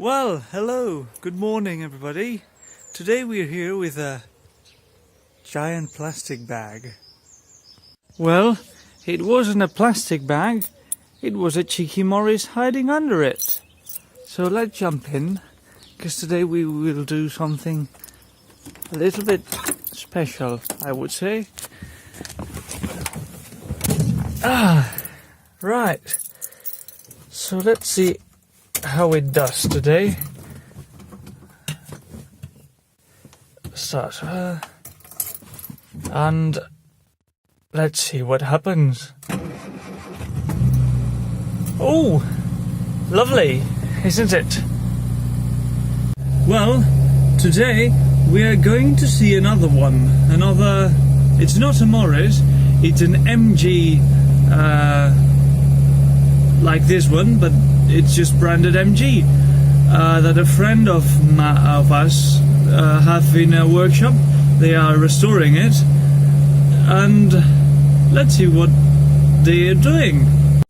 Well, hello, good morning everybody. Today we're here with a giant plastic bag. Well, it wasn't a plastic bag, it was a Cheeky Morris hiding under it. So let's jump in, because today we will do something a little bit special, I would say. Right. So let's see how it does today. Start and let's see what happens. Oh, lovely, isn't it? Well, today we are going to see another one. It's not a Morris, it's an MG like this one, but it's just branded MG, that a friend of us have in a workshop. They are restoring it, and let's see what they are doing.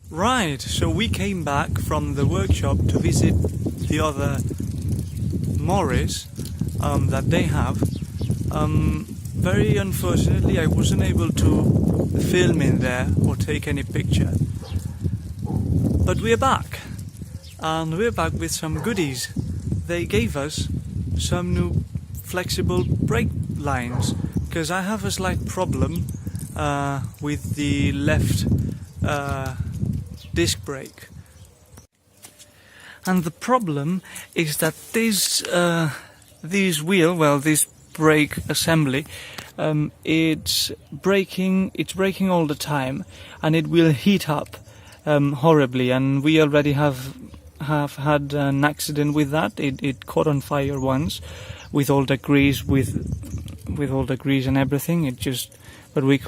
Right, so we came back from the workshop to visit the other Morris that they have. Very unfortunately I wasn't able to film in there or take any picture. But we're back, and we're back with some goodies. They gave us some new flexible brake lines, because I have a slight problem with the left disc brake. And the problem is that this brake assembly, it's braking all the time, and it will heat up horribly, and we already have had an accident with that. It caught on fire once with all the grease, with all the grease and everything. But we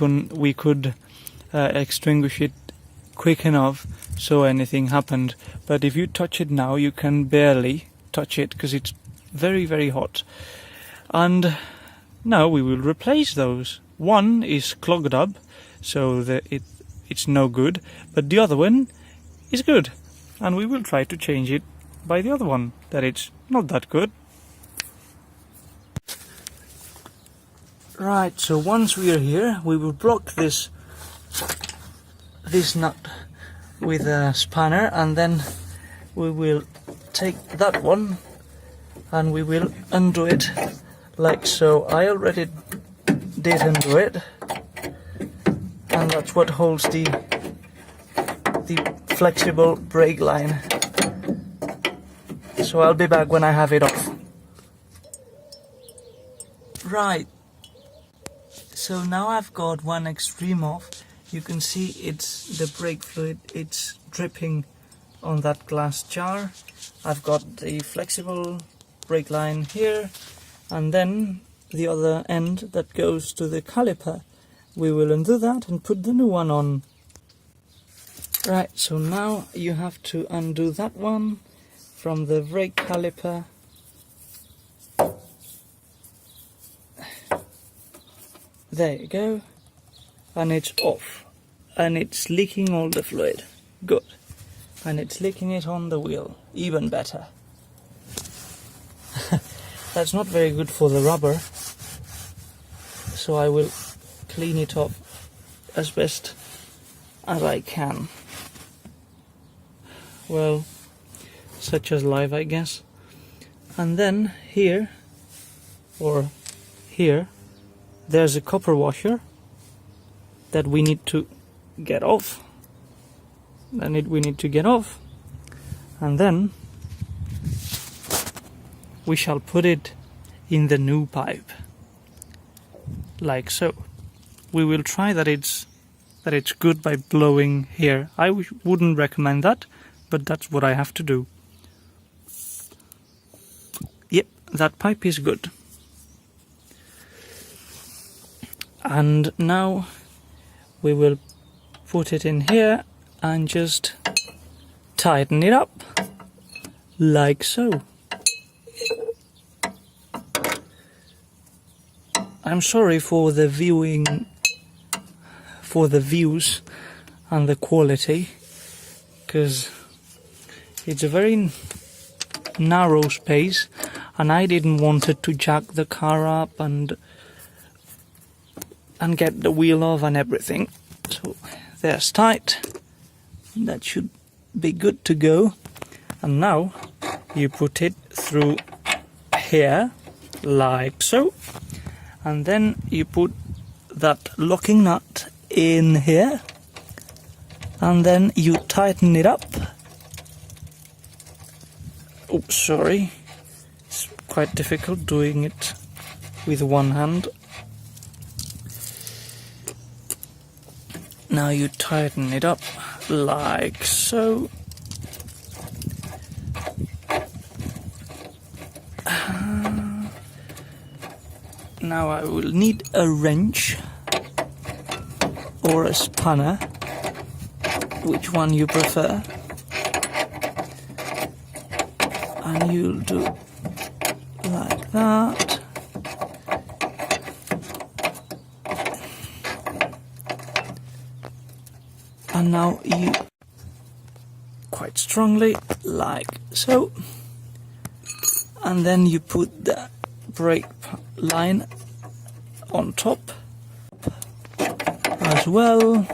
could extinguish it quick enough so anything happened. But if you touch it now, you can barely touch it because it's very, very hot. And now we will replace those. One is clogged up, so that it's no good, but the other one is good, and we will try to change it by the other one that it's not that good. Right, so once we are here, we will block this nut with a spanner, and then we will take that one and we will undo it like so. I already did undo it, and that's what holds the flexible brake line. So I'll be back when I have it off. Right, so now I've got one extreme off. You can see it's the brake fluid, it's dripping on that glass jar. I've got the flexible brake line here, and then the other end that goes to the caliper. We will undo that and put the new one on. Right, so now you have to undo that one from the brake caliper. There you go. And it's off. And it's leaking all the fluid. Good. And it's leaking it on the wheel. Even better. That's not very good for the rubber. So I will clean it off as best as I can. Well, such as life, I guess. And then here, or here, there's a copper washer that we need to get off. We need to get off, and then we shall put it in the new pipe, like so. We will try that it's good by blowing here. I wouldn't recommend that, but that's what I have to do. Yep, that pipe is good. And now we will put it in here and just tighten it up, like so. I'm sorry for the views and the quality, because it's a very narrow space, and I didn't want it to jack the car up and get the wheel off and everything. So there's tight. That should be good to go. And now you put it through here like so, and then you put that locking nut in here, and then you tighten it up. Oh, sorry, it's quite difficult doing it with one hand. Now you tighten it up like so. Now I will need a wrench or a spanner, which one you prefer, and you'll do like that. And now you quite strongly like so, and then you put the brake line on top as well.